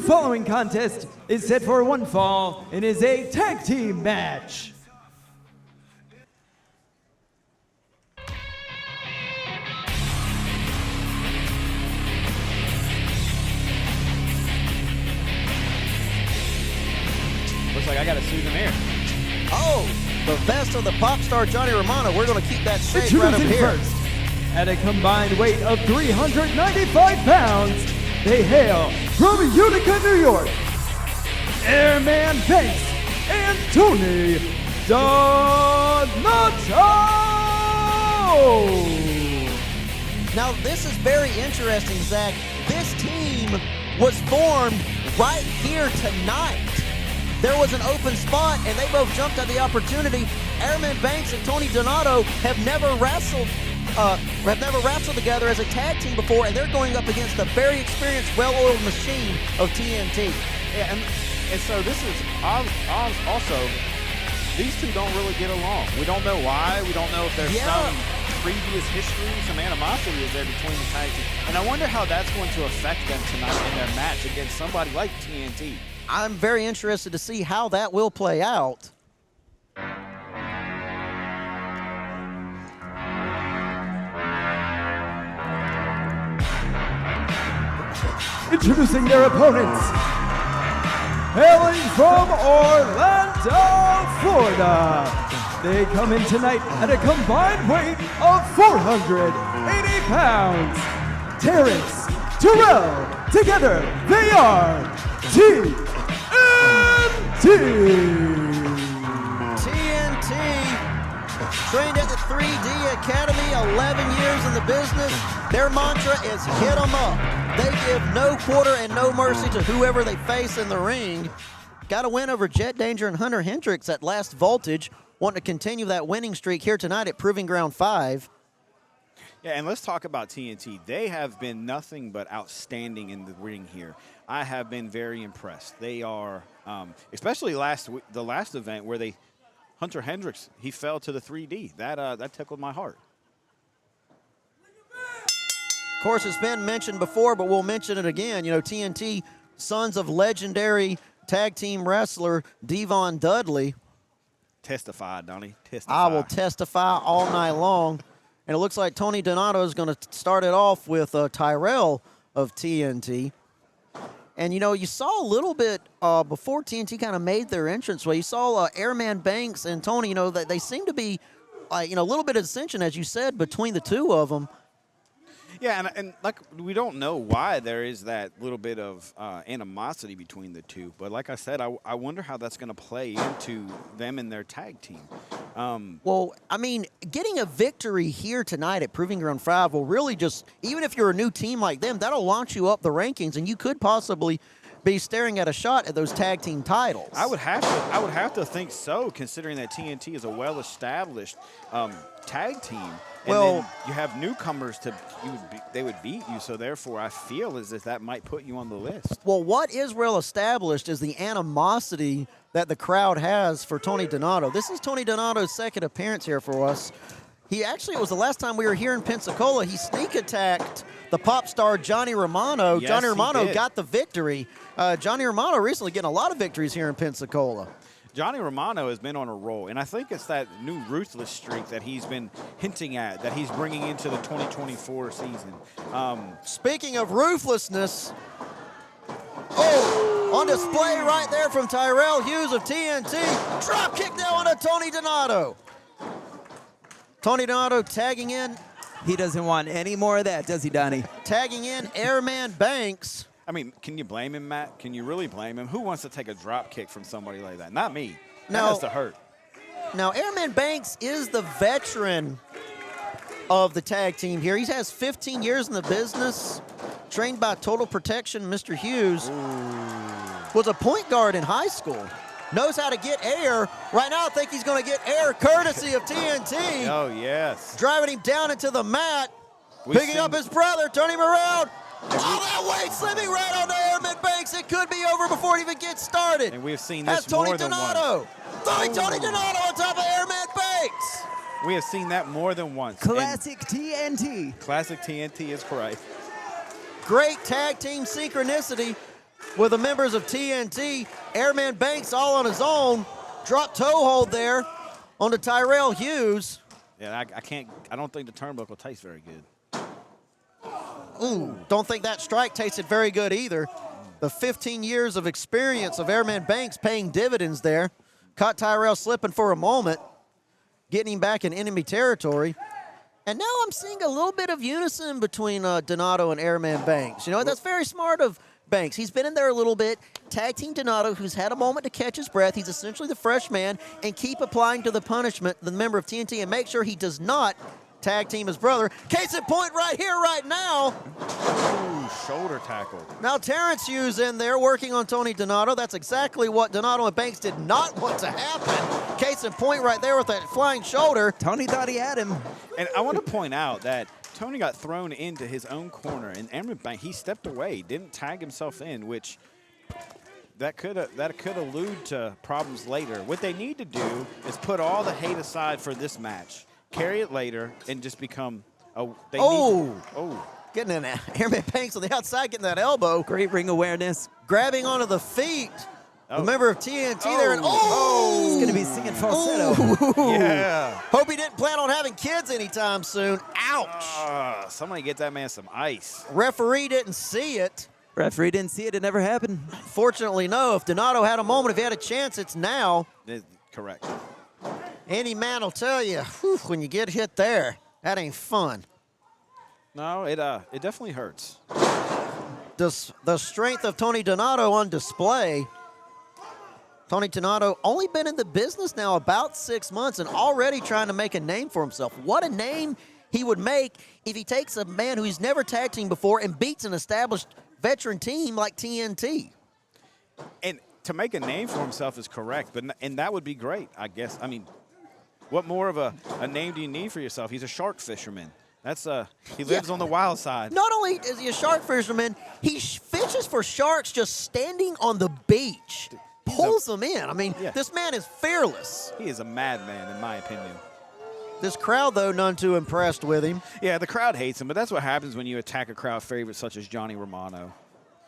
following contest is set for one fall and is a tag team match. Looks like I got to sue them here. Oh, the vest of the pop star Johnny Romano. We're going to keep that safe right over here. First, at a combined weight of 395 pounds, they hail from Utica, New York, Airman Banks and Tony Donato. Now, this is very interesting, Zach. This team was formed right here tonight. There was an open spot, and they both jumped at the opportunity. Airman Banks and Tony Donato have never wrestled together as a tag team before, and they're going up against the very experienced, well-oiled machine of TNT. Yeah, and so this is also, these two don't really get along. We don't know why. We don't know if there's some previous history, some animosity is there between the tag team. And I wonder how that's going to affect them tonight in their match against somebody like TNT. I'm very interested to see how that will play out. Introducing their opponents, hailing from Orlando, Florida. They come in tonight at a combined weight of 480 pounds. Terrence, Terrell, together they are TNT. Trained at the 3D Academy, 11 years in the business. Their mantra is hit 'em up. They give no quarter and no mercy to whoever they face in the ring. Got a win over Jet Danger and Hunter Hendricks at Last Voltage. Want to continue that winning streak here tonight at Proving Ground 5. Yeah, and let's talk about TNT. They have been nothing but outstanding in the ring here. I have been very impressed. They are, especially the last event where Hunter Hendricks, he fell to the 3D. That tickled my heart. Of course, it's been mentioned before, but we'll mention it again. You know, TNT, sons of legendary tag team wrestler Devon Dudley. Testify, Donnie. Testify. I will testify all night long. And it looks like Tony Donato is going to start it off with Tyrell of TNT. And, you know, you saw a little bit before TNT kind of made their entrance. Well, you saw Airman Banks and Tony, you know, they seem to be, a little bit of dissension, as you said, between the two of them. Yeah, and like we don't know why there is that little bit of animosity between the two. But like I said, I wonder how that's going to play into them and their tag team. Well, I mean, getting a victory here tonight at Proving Ground 5 will really just, even if you're a new team like them, that'll launch you up the rankings, and you could possibly be staring at a shot at those tag team titles. I would have to think so, considering that TNT is a well-established tag team. And then you have newcomers they would beat you, so therefore I feel as if that might put you on the list. Well, what is well established is the animosity that the crowd has for Tony Donato. This is Tony Donato's second appearance here for us. It was the last time we were here in Pensacola. He sneak attacked the pop star Johnny Romano. Yes, Johnny Romano he did. got the victory. Johnny Romano recently getting a lot of victories here in Pensacola. Johnny Romano has been on a roll, and I think it's that new ruthless streak that he's been hinting at, that he's bringing into the 2024 season. Speaking of ruthlessness, on display right there from Tyrell Hughes of TNT. Drop kick now onto Tony Donato. Tony Donato tagging in. He doesn't want any more of that, does he, Donnie? Tagging in Airman Banks. I mean, can you blame him, Matt? Can you really blame him? Who wants to take a drop kick from somebody like that? Not me. That has to hurt. Now, Airman Banks is the veteran of the tag team here. He has 15 years in the business, trained by Total Protection. Mr. Hughes was a point guard in high school. Knows how to get air. Right now, I think he's going to get air courtesy of TNT. Oh, yes. Driving him down into the mat. Picking up his brother, turning him around. That weight slimming right onto Airman Banks. It could be over before it even gets started. And we've seen this more than once. Throwing Tony Donato on top of Airman Banks. We have seen that more than once. Classic TNT. Classic TNT is correct. Great tag team synchronicity. with the members of TNT. Airman Banks all on his own. Drop toe hold there onto Tyrell Hughes. Yeah, I don't think the turnbuckle tastes very good. Ooh, don't think that strike tasted very good either. The 15 years of experience of Airman Banks paying dividends there. Caught Tyrell slipping for a moment, getting him back in enemy territory. And now I'm seeing a little bit of unison between Donato and Airman Banks. You know, that's very smart of Banks. He's been in there a little bit. Tag team Donato, who's had a moment to catch his breath. He's essentially the fresh man, and keep applying to the punishment, the member of TNT, and make sure he does not tag team his brother. Case in point right here, right now. Ooh, shoulder tackle. Now Terrence Hughes in there working on Tony Donato. That's exactly what Donato and Banks did not want to happen. Case in point right there with that flying shoulder. Tony thought he had him. And I want to point out that Tony got thrown into his own corner, and Airman Banks, he stepped away, didn't tag himself in, which that could allude to problems later. What they need to do is put all the hate aside for this match, carry it later, and just become getting in there. Airman Banks on the outside, getting that elbow. Great ring awareness. Grabbing onto the feet. The member of TNT there, and He's going to be singing falsetto. Yeah. Hope he didn't plan on having kids anytime soon. Ouch. Somebody get that man some ice. Referee didn't see it. Referee didn't see it. It never happened. Fortunately, no. If Donato had a moment, if he had a chance, it's now. Correct. Any man will tell you, when you get hit there, that ain't fun. No, it definitely hurts. The strength of Tony Donato on display. Tony Donato only been in the business now about 6 months and already trying to make a name for himself. What a name he would make if he takes a man who he's never tag teamed before and beats an established veteran team like TNT. And to make a name for himself is correct, and that would be great, I guess. I mean, what more of a name do you need for yourself? He's a shark fisherman. He lives on the wild side. Not only is he a shark fisherman, he fishes for sharks just standing on the beach. Pulls them in. I mean, this man is fearless. He is a madman, in my opinion. This crowd, though, none too impressed with him. Yeah, the crowd hates him, but that's what happens when you attack a crowd favorite such as Johnny Romano.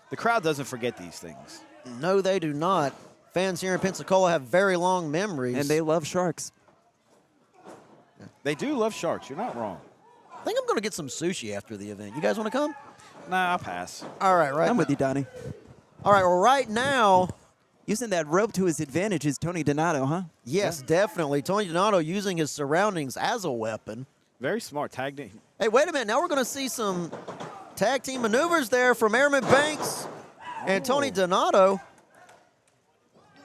The crowd doesn't forget these things. No, they do not. Fans here in Pensacola have very long memories. And they love sharks. They do love sharks. You're not wrong. I think I'm going to get some sushi after the event. You guys want to come? Nah, I'll pass. All right, right. I'm with you, Donnie. All right, well, right now. Using that rope to his advantage is Tony Donato, huh? Yes, definitely. Tony Donato using his surroundings as a weapon. Very smart. Tagged in. Hey, wait a minute. Now we're going to see some tag team maneuvers there from Airman Banks and Tony Donato.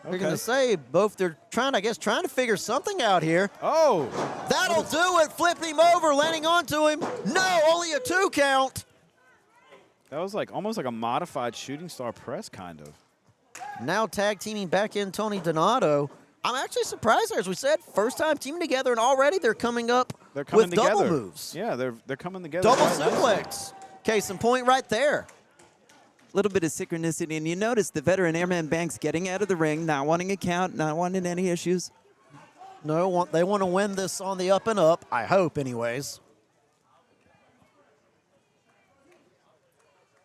They're going to say both they're trying to figure something out here. Oh. That'll do it. Flipping him over, landing onto him. No, only a 2 count. That was almost like a modified shooting star press, kind of. Now tag teaming back in Tony Donato. I'm actually surprised, as we said, first time teaming together, and already they're coming up with double moves. Yeah, they're coming together. Double suplex. Case in point right there. A little bit of synchronicity, and you notice the veteran Airman Banks getting out of the ring, not wanting a count, not wanting any issues. No, they want to win this on the up and up, I hope anyways.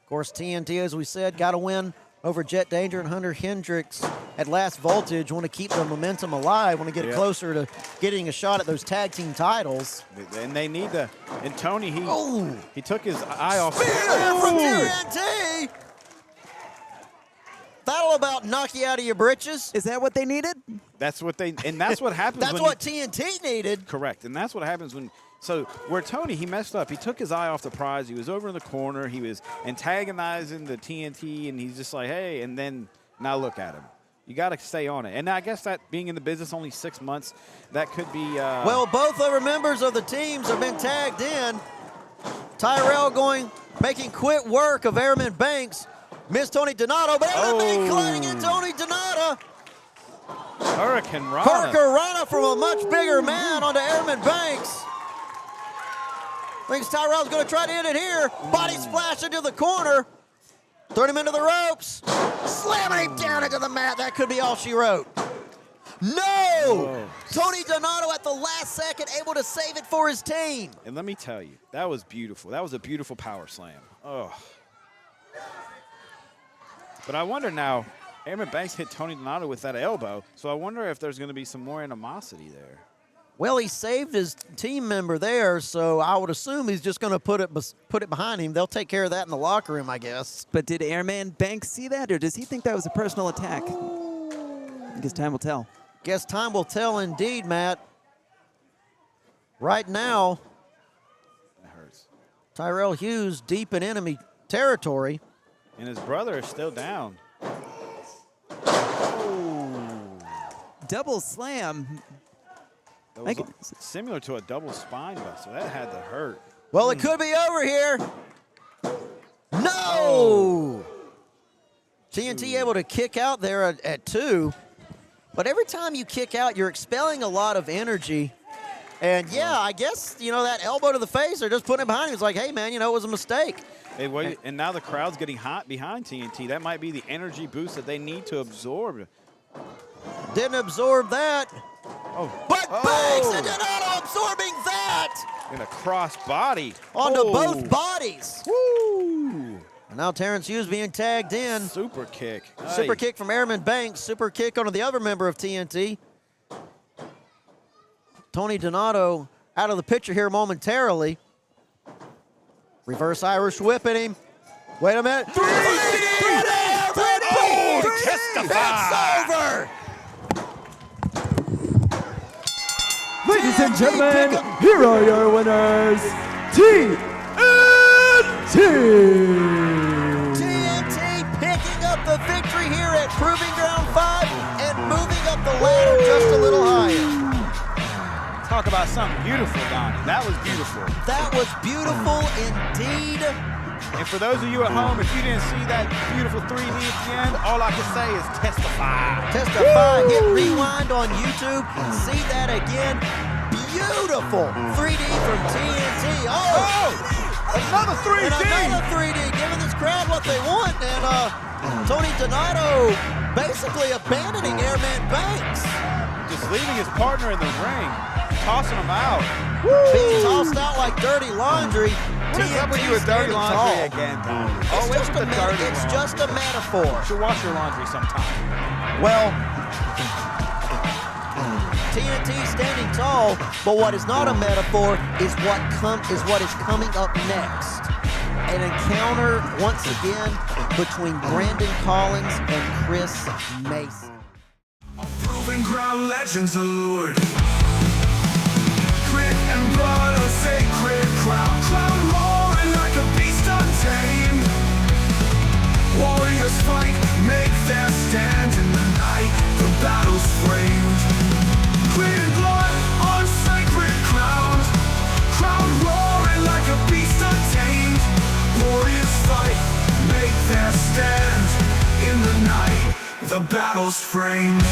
Of course, TNT, as we said, got to win over Jet Danger and Hunter Hendricks at Last Voltage. Want to keep the momentum alive, want to get closer to getting a shot at those tag team titles. And they need to. And Tony, he took his eye off. Spear from TNT! That'll about knock you out of your britches. Is that what they needed? That's what happens. That's what TNT needed. Correct, and that's what happens when. So where Tony, he messed up. He took his eye off the prize. He was over in the corner. He was antagonizing the TNT, and he's just like, hey, and then now look at him. You got to stay on it. And I guess that being in the business only 6 months, that could be. Well, both other members of the teams have been tagged in. Tyrell making quick work of Airman Banks. Missed Tony Donato, but Airman Banks colliding in Tony Donato. Hurricane Rana from a much bigger man onto Airman Banks. Thinks Tyrell's going to try to end it here. Body splash into the corner. Throwing him into the ropes. Slamming him down into the mat. That could be all she wrote. No! Whoa. Tony Donato at the last second able to save it for his team. And let me tell you, that was beautiful. That was a beautiful power slam. Oh. But I wonder now, Airman Banks hit Tony Donato with that elbow, so I wonder if there's going to be some more animosity there. Well, he saved his team member there, so I would assume he's just going to put it behind him. They'll take care of that in the locker room, I guess. But did Airman Banks see that, or does he think that was a personal attack? I guess time will tell. Guess time will tell indeed, Matt. Right now, That hurts. Tyrell Hughes deep in enemy territory. And his brother is still down. Double slam. That was similar to a double spine buster. That had to hurt. Well, it could be over here. No! TNT able to kick out there at 2. But every time you kick out, you're expelling a lot of energy. And, yeah, I guess, that elbow to the face, they're just putting it behind him. It's like, hey, man, it was a mistake. Hey, wait, and now the crowd's getting hot behind TNT. That might be the energy boost that they need to absorb. Didn't absorb that. Oh. But Banks and Donato absorbing that In a cross body. onto both bodies. Woo! And now Terrence Hughes being tagged in. Super kick. Super Hey. kick from Airman Banks. Super kick onto the other member of TNT. Tony Donato out of the picture here momentarily. Reverse Irish whip at him. Wait a minute. 3D! Testify! It's over! Ladies and TNT gentlemen, pick up- here are your winners, TNT! TNT picking up the victory here at Proving Ground 5 and moving up the ladder just a little higher. Talk about something beautiful, Donnie. That was beautiful. That was beautiful indeed. And for those of you at home, if you didn't see that beautiful 3D at the end, all I can say is testify. Testify, hit rewind on YouTube, see that again. Beautiful 3D from TNT. Oh! Another 3D! And another 3D, giving this crowd what they want. And Tony Donato basically abandoning Airman Banks. Just leaving his partner in the ring, tossing him out. Being tossed out like dirty laundry. What is up with you with dirty laundry again, Donnie? It's just a metaphor. You should wash your laundry sometime. Well, TNT standing tall, but what is not a metaphor is what is coming up next. An encounter once again between Brandon Collins and Chris Mason. Proving ground legends allured. Grit and blood, a sacred crowd. Cloud roaring like a beast untamed. Warriors fight, make their stand in the night. The battle's framed. Grit and blood on sacred ground. Crowd roaring like a beast untamed. Warriors fight, make their stand in the night. The battle's framed.